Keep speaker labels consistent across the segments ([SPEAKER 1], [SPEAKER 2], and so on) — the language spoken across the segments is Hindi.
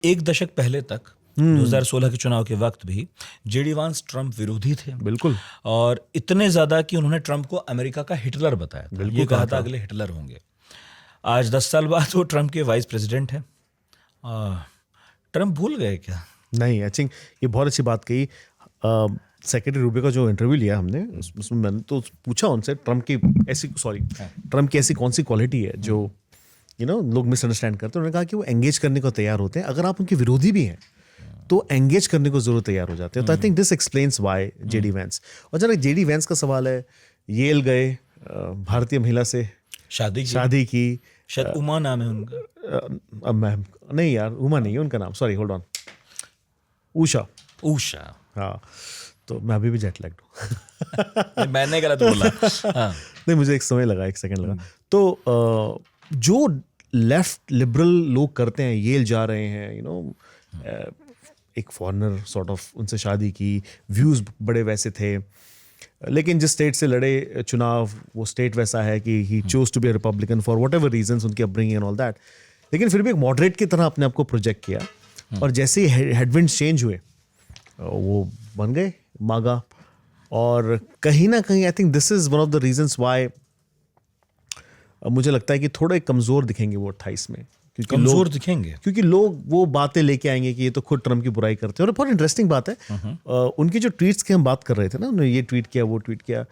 [SPEAKER 1] एक दशक पहले तक 2016 के चुनाव के वक्त भी जेडी वांस ट्रंप विरोधी थे।
[SPEAKER 2] बिल्कुल।
[SPEAKER 1] और इतने ज्यादा कि उन्होंने ट्रंप को अमेरिका का हिटलर बताया था।
[SPEAKER 2] बिल्कुल
[SPEAKER 1] ये कहा
[SPEAKER 2] कहा
[SPEAKER 1] था
[SPEAKER 2] था।
[SPEAKER 1] अगले हिटलर होंगे। आज 10 साल बाद वो ट्रंप के वाइस प्रेसिडेंट हैं। ट्रंप भूल गए क्या?
[SPEAKER 2] नहीं, आई थिंक ये बहुत अच्छी बात कही। सेक्रेटरी रूबियो का जो इंटरव्यू लिया हमने, उसमें मैंने तो पूछा उनसे ट्रंप की ऐसी कौन सी क्वालिटी है जो लोग मिसअंडरस्टैंड करते हैं। उन्होंने कहा कि वो एंगेज करने को तैयार होते हैं। अगर आप उनके विरोधी भी हैं तो एंगेज करने को जरूर तैयार हो जाते हैं। तो I think this explains why JD Vance. और जरा जेडी वैंस का सवाल है, येल गए, भारतीय महिला से शादी की।
[SPEAKER 1] शायद उमा नाम है उनका।
[SPEAKER 2] अब मैं नहीं यार, उमा नहीं है उनका नाम, सॉरी, होल्ड ऑन,
[SPEAKER 1] उषा।
[SPEAKER 2] हाँ, तो मैं अभी भी जेट लैग्ड हूँ।
[SPEAKER 1] मैंने गलत बोला। हाँ।
[SPEAKER 2] नहीं, मुझे एक समय लगा, एक सेकंड लगा। तो जो लेफ्ट लिबरल लोग करते हैं, येल जा रहे हैं, एक फॉरेनर सॉर्ट ऑफ उनसे शादी की, व्यूज बड़े वैसे थे, लेकिन जिस स्टेट से लड़े चुनाव वो स्टेट वैसा है कि he chose to be a Republican for whatever reason, उनकी अपब्रिंगिंग एंड ऑल दैट। लेकिन फिर भी एक मॉडरेट की तरह अपने आप को प्रोजेक्ट किया। और जैसे ही हेडविंड्स चेंज हुए वो बन गए मागा। और कहीं ना कहीं I think this is one of the reasons why मुझे लगता है कि थोड़े कमजोर दिखेंगे वो 28 में। क्योंकि
[SPEAKER 1] कमजोर दिखेंगे
[SPEAKER 2] क्योंकि लोग वो बातें लेके आएंगे कि ये तो खुद ट्रम्प की बुराई करते हैं। और बहुत इंटरेस्टिंग बात है, उनकी जो ट्वीट्स की हम बात कर रहे थे ना, उन्होंने ये ट्वीट किया, वो ट्वीट किया।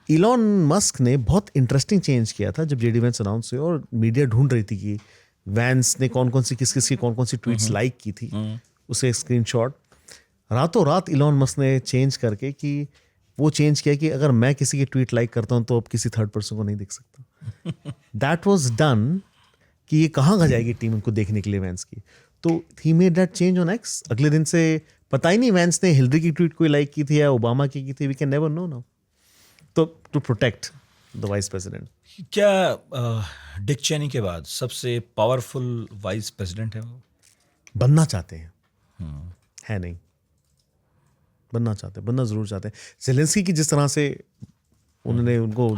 [SPEAKER 2] इलॉन मस्क ने बहुत इंटरेस्टिंग चेंज किया था जब जेडी वैंस अनाउंस हुए और मीडिया ढूंढ रही थी कि वैंस ने कौन कौन सी ट्वीट्स लाइक की थी, उसे एक स्क्रीनशॉट। रातों रात इलॉन मस्क ने चेंज करके कि वो चेंज किया कि अगर मैं किसी की ट्वीट लाइक करता हूं तो अब किसी थर्ड पर्सन को नहीं देख सकता। दैट वाज डन कि ये कहाँ का जाएगी टीम उनको देखने के लिए वैंस की। तो he made that change on x. अगले दिन से पता ही नहीं वैंस ने हिलरी की ट्वीट कोई लाइक की थी या ओबामा की थी, we can never know now. तो to protect the vice president.
[SPEAKER 1] क्या डिक चेनी के बाद सबसे पावरफुल वाइस प्रेसिडेंट है वो?
[SPEAKER 2] बनना चाहते हैं, है नहीं, बनना चाहते हैं, बनना जरूर चाहते हैं। जेलेंस्की की जिस तरह से उन्होंने उनको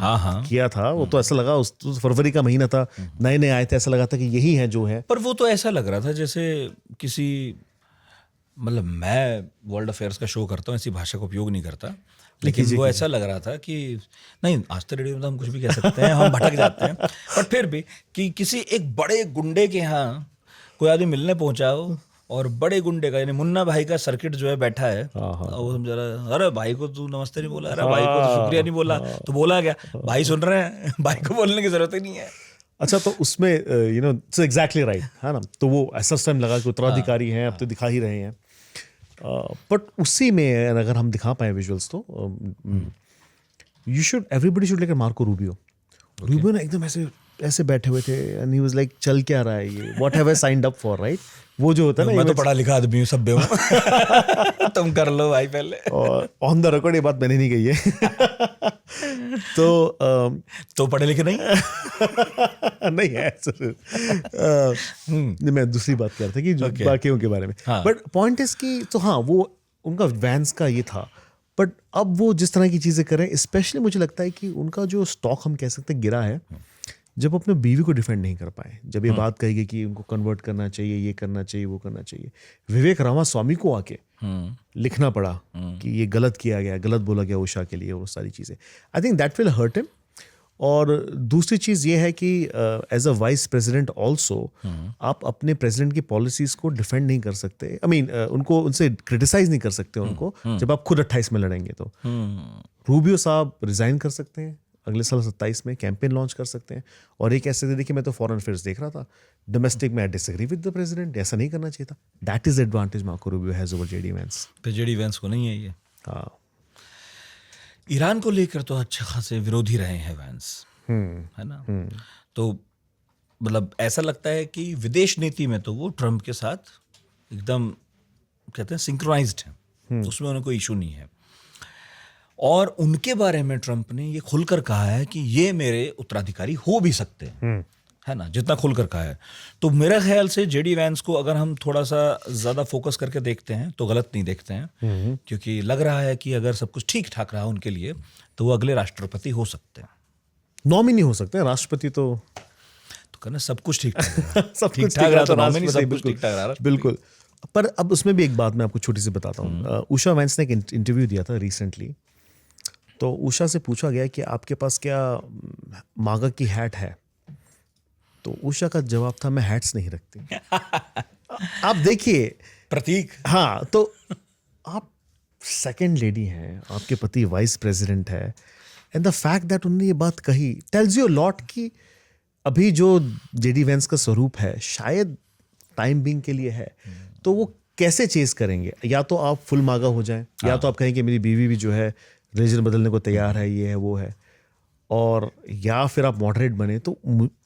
[SPEAKER 2] किया था, वो तो ऐसा लगा, उस फरवरी का महीना था, नए नए आए थे, ऐसा लगा था कि यही है जो है।
[SPEAKER 1] पर वो तो ऐसा लग रहा था जैसे किसी, मतलब मैं वर्ल्ड अफेयर्स का शो करता हूँ, ऐसी भाषा का उपयोग नहीं करता, लेकिन वो ऐसा लग रहा था कि नहीं, आज तो रेडियो में तो हम कुछ भी कह सकते हैं, हम भटक जाते हैं, पर फिर भी कि किसी एक बड़े गुंडे के यहाँ कोई आदमी मिलने पहुंचा हो और बड़े गुंडे का, यानी मुन्ना भाई का सर्किट जो है बैठा है, वो समझ रहा, अरे भाई को तू नमस्ते नहीं बोला, अरे भाई को तो शुक्रिया नहीं बोला, तो बोला क्या, भाई सुन रहे हैं, भाई को बोलने की जरूरत ही नहीं है।
[SPEAKER 2] अच्छा, तो उसमें इट्स एग्जैक्टली राइट है ना। तो वो ऐसा टाइम लगा कि उत्तराधिकारी हैं, अब तो दिखा ही रहे हैं। बट उसी में अगर हम दिखा पाए विजुअल्स तो एवरीबडी शुड, लेकर मार्को रूबियो ना एकदम ऐसे बैठे हुए थे, एंड ही वाज लाइक, चल क्या रहा है ये, what have I signed up for, right? वो जो होता है ना,
[SPEAKER 1] मैं तो पढ़ा लिखा आदमी हूँ, सभ्य हूँ। तुम कर लो भाई पहले।
[SPEAKER 2] और ऑन द रिकॉर्ड ये बात मैंने नहीं कही है। तो
[SPEAKER 1] पढ़े लिखे नहीं
[SPEAKER 2] नहीं है मैं दूसरी बात कर रहा था कि जो बाकियों के बारे में। बट पॉइंट इज कि तो हाँ, वो उनका वैंस का ये था। बट अब वो जिस तरह की चीजें करें, स्पेशली मुझे लगता है कि उनका जो स्टॉक हम कह सकते हैं गिरा है, जब अपने बीवी को डिफेंड नहीं कर पाए। जब ये बात कही गई कि उनको कन्वर्ट करना चाहिए, ये करना चाहिए, वो करना चाहिए, विवेक रामास्वामी को आके लिखना पड़ा कि ये गलत किया गया, गलत बोला गया उषा के लिए, वो सारी चीज़ें, I think that will hurt him. और दूसरी चीज़ ये है कि as a vice president also आप अपने प्रेसिडेंट की पॉलिसीज़ को डिफेंड नहीं कर सकते, आई मीन उनको, उनसे क्रिटिसाइज नहीं कर सकते उनको, जब आप खुद 28 में लड़ेंगे। तो रूबियो साहब रिजाइन कर सकते हैं अगले साल 27 में, कैंपेन लॉन्च कर सकते हैं। और एक ऐसे, देखिए मैं तो फॉरेन अफेयर्स देख रहा था, डोमेस्टिक में I disagree with the president, ऐसा नहीं करना चाहिए था। That is advantage Marco Rubio has over JD Vance.
[SPEAKER 1] पे जेडी वैंस को नहीं है ये।
[SPEAKER 2] हाँ,
[SPEAKER 1] ईरान को लेकर तो अच्छे खासे विरोधी रहे हैं वैंस, है ना। तो मतलब ऐसा लगता है कि विदेश नीति में तो वो ट्रंप के साथ एकदम कहते हैं सिंक्रोनाइज्ड है, उसमें उन्हें कोई इशू नहीं है। और उनके बारे में ट्रंप ने ये खुलकर कहा है कि ये मेरे उत्तराधिकारी हो भी सकते हैं, है ना, जितना खुलकर कहा है। तो मेरा ख्याल से जेडी वैंस को अगर हम थोड़ा सा ज़्यादा फोकस करके देखते हैं तो गलत नहीं देखते हैं, क्योंकि लग रहा है कि अगर सब कुछ ठीक ठाक रहा उनके लिए तो वो अगले राष्ट्रपति हो सकते हैं।
[SPEAKER 2] नॉमिनी हो सकते हैं, राष्ट्रपति तो
[SPEAKER 1] कहना सब कुछ ठीक ठाक
[SPEAKER 2] सब ठीक ठाक रहा तो नॉमिनी सब कुछ ठीक ठाक रहा। बिल्कुल। पर अब उसमें भी एक बात मैं आपको छोटी सी बताता हूँ। उषा वेंस ने एक इंटरव्यू दिया था रिसेंटली, तो उषा से पूछा गया कि आपके पास क्या मागा की हैट है, तो उषा का जवाब था मैं हैट्स नहीं रखती। आप देखिए
[SPEAKER 1] प्रतीक।
[SPEAKER 2] हाँ, तो आप सेकंड लेडी हैं, आपके पति वाइस प्रेसिडेंट है, एंड द फैक्ट दैट उन्होंने ये बात कही टेल्स यू लॉट कि अभी जो जेडी वेंस का स्वरूप है शायद टाइम बीइंग के लिए है, तो वो कैसे चेस करेंगे। या तो आप फुल मागा हो जाएं, या तो आप कहें कि मेरी बीवी भी जो है रिलीजन बदलने को तैयार है, ये है वो है, और या फिर आप मॉडरेट बने। तो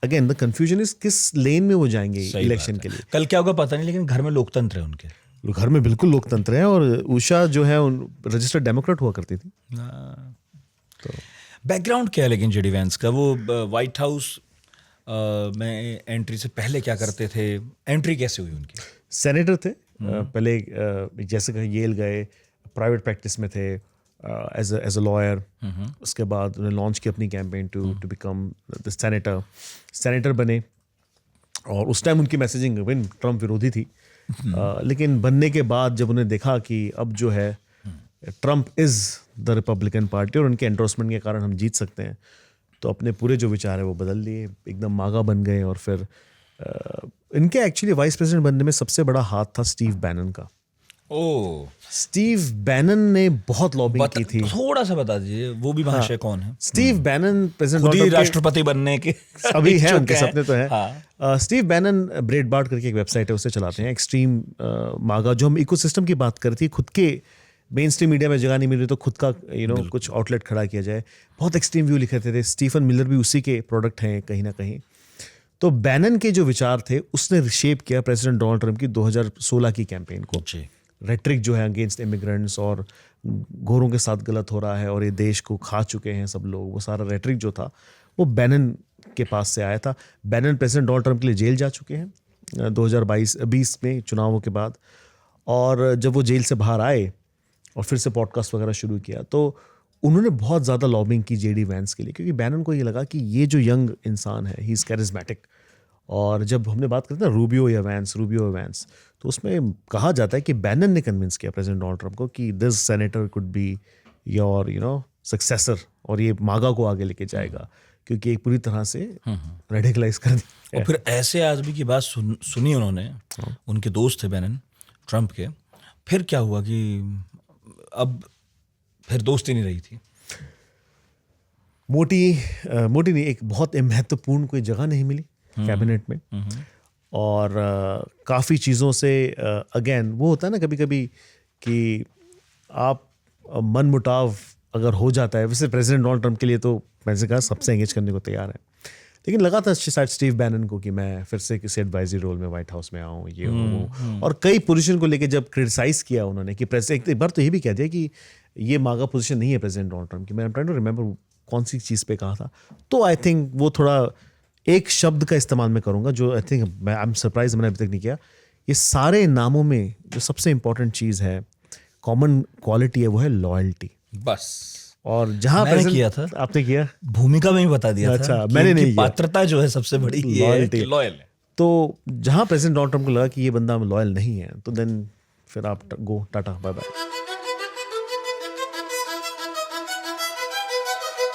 [SPEAKER 2] अगेन द कंफ्यूजन इज किस लेन में वो जाएंगे इलेक्शन के लिए।
[SPEAKER 1] कल क्या होगा पता नहीं, लेकिन घर में लोकतंत्र है उनके,
[SPEAKER 2] घर में बिल्कुल लोकतंत्र है। और उषा जो है रजिस्टर्ड डेमोक्रेट हुआ करती थी।
[SPEAKER 1] तो बैकग्राउंड क्या है लेकिन जेडी वेंस का? वो व्हाइट हाउस में एंट्री से पहले क्या करते थे? एंट्री कैसे हुई उनकी?
[SPEAKER 2] सेनेटर थे पहले, जैसे कि येल गए, प्राइवेट प्रैक्टिस में थे एज अ लॉयर। उसके बाद उन्होंने लॉन्च की अपनी campaign to become the senator बने, और उस टाइम उनकी मैसेजिंग ट्रम्प विरोधी थी। लेकिन बनने के बाद जब उन्हें देखा कि अब जो है Trump is the Republican party और उनके एंडोर्समेंट के कारण हम जीत सकते हैं, तो अपने पूरे जो विचार है वो बदल लिए, एकदम मागा बन गए। और फिर इनके एक्चुअली वाइस प्रेसिडेंट बनने में सबसे बड़ा हाथ था स्टीव बैनन का। स्टीव बैनन ने बहुत लॉबिंग की थी।
[SPEAKER 1] थोड़ा सा बता दीजिए, वो भी महाशय कौन है?
[SPEAKER 2] स्टीव बैनन प्रेसिडेंट
[SPEAKER 1] खुद ही राष्ट्रपति बनने के
[SPEAKER 2] अभी हैं, उनके सपने तो है। स्टीव बैनन ब्रेडबार्ड करके एक वेबसाइट है, उसे चलाते हैं। एक्सट्रीम मागा, जो हम इकोसिस्टम की बात करती है, खुद के मेन स्ट्रीम मीडिया में जगह नहीं मिल रही तो खुद का कुछ आउटलेट खड़ा किया जाए। बहुत एक्सट्रीम व्यू लिखे थे। स्टीफन मिलर भी उसी के प्रोडक्ट हैं कहीं ना कहीं। तो बैनन के जो विचार थे उसने शेप किया प्रेसिडेंट डोनाल्ड ट्रंप की 2016 की कैंपेन को। रेट्रिक जो है अगेंस्ट इमिग्रेंट्स और गोरों के साथ गलत हो रहा है और ये देश को खा चुके हैं सब लोग, वो सारा रेट्रिक जो था वो बैनन के पास से आया था। बैनन प्रेसिडेंट डोनाल्ड ट्रंप के लिए जेल जा चुके हैं 2020 में चुनावों के बाद, और जब वो जेल से बाहर आए और फिर से पॉडकास्ट वगैरह शुरू किया तो उन्होंने बहुत ज़्यादा लॉबिंग की जेडी वैंस के लिए, क्योंकि बैनन को ये लगा कि ये जो यंग इंसान है ही इज़ कैरिज्मेटिक। और जब हमने बात करते हैं रूबियो या वैंस, तो उसमें कहा जाता है कि बैनन ने कन्विंस किया प्रेसिडेंट डोनाल्ड ट्रंप को कि this senator could be your successor, और ये मागा को आगे लेके जाएगा, क्योंकि एक पूरी तरह से रेडिकलाइज कर दिया।
[SPEAKER 1] और फिर ऐसे आदमी की बात सुनी उन्होंने, उनके दोस्त थे बैनन ट्रंप के। फिर क्या हुआ कि अब फिर दोस्ती नहीं रही थी।
[SPEAKER 2] मोटी नहीं, एक बहुत महत्वपूर्ण कोई जगह नहीं मिली कैबिनेट में, और काफ़ी चीज़ों से अगेन वो होता है ना कभी कभी कि आप मन मुटाव अगर हो जाता है। वैसे प्रेसिडेंट डोनाल्ड ट्रंप के लिए तो मैंने कहा सबसे एंगेज करने को तैयार है, लेकिन लगा था शायद स्टीव बैनन को कि मैं फिर से किसी एडवाइजरी रोल में व्हाइट हाउस में आऊँ, ये हूँ। और कई पोजीशन को लेके जब क्रिटिसाइज किया उन्होंने कि एक बार तो ये भी कह दिया कि ये मागा पोजीशन नहीं है प्रेसिडेंट डोनाल्ड ट्रंप की। मैं ट्राइंग टू रिमेंबर कौन सी चीज़ पे कहा था। तो आई थिंक वो थोड़ा एक शब्द का इस्तेमाल मैं करूँगा जो I think I am surprise मैंने अभी तक नहीं किया। ये सारे नामों में जो सबसे इंपॉर्टेंट चीज़ है, कॉमन क्वालिटी है, वो है लॉयल्टी।
[SPEAKER 1] बस।
[SPEAKER 2] और जहां
[SPEAKER 1] मैंने किया था,
[SPEAKER 2] आपने किया,
[SPEAKER 1] भूमिका में ही बता दिया
[SPEAKER 2] था।
[SPEAKER 1] अच्छा,
[SPEAKER 2] मैंने नहीं किया।
[SPEAKER 1] पात्रता जो है सबसे बड़ी लॉयल्टी, लॉयल है।
[SPEAKER 2] तो जहां प्रेसिडेंट डोनाल्ड ट्रंप को लगा कि ये बंदा लॉयल नहीं है, तो देन फिर आप गो टाटा बाय बाय।